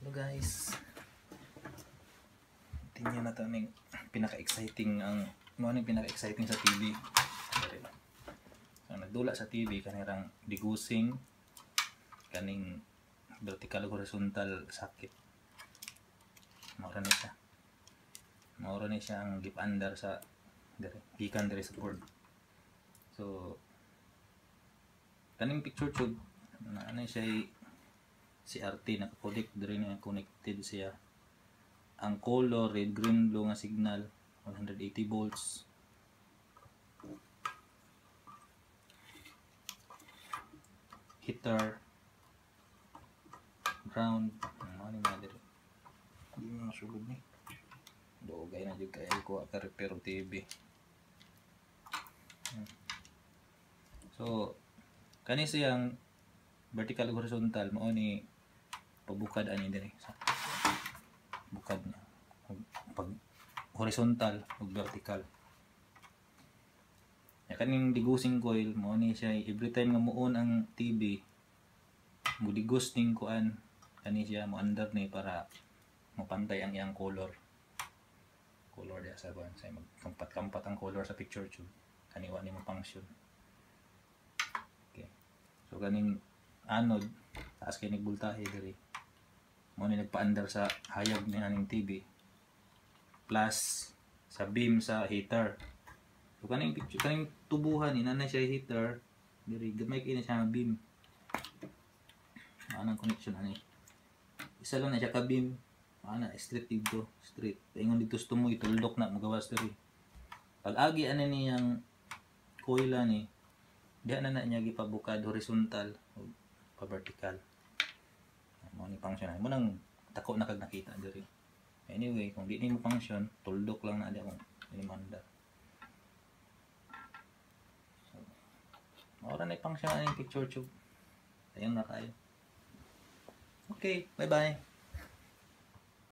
Hello guys, tingnan natin ang pinaka-exciting pinaka-exciting sa TV. Ang nagdula sa TV kanirang digusing kaning vertical horizontal sakit. Maura ni siya ang gip under sa gikan diri sa board. So kaning picture tube na siya CRT naka-connect diri na connected siya. Ang color red, green, blue nga signal 180 volts. Heater ground ano nga diri. Di mo sulod ni. Dogay na jud kay ko ka repair TV. So kani siyang vertical horizontal mao ni pabukad ani diri sa bukad niya pag horizontal ug vertical. Ya kaning digusing coil mao ni siya every time nga muon ang TV mudigos ning kuan kani siya mo under ni para mapantay ang iyang color diya sa kuan say magkampat-kampat ang color sa picture tube kaniwa ni mo function. Okay, so kaning anode taas kay nagboltahe diri mo ni nagpa-under sa hayag ni aning TV plus sa beam sa heater. So kaning picture kaning tubuhan ni nanay siya heater diri gamay kay na siya beam. Anang connection ani isa lang na siya ka beam ana straight dito straight ingon dito tumo ituldok na magawas diri pag agi ani niyang coil ni diha na niya gipabukad horizontal o pa vertical. Mo ni function mo nang tako na kag nakita diri. Anyway, kung di ni mo function, tuldok lang na di akong inimanda. So, maura na function ang picture tube. Ayun na tayo. Okay, bye-bye.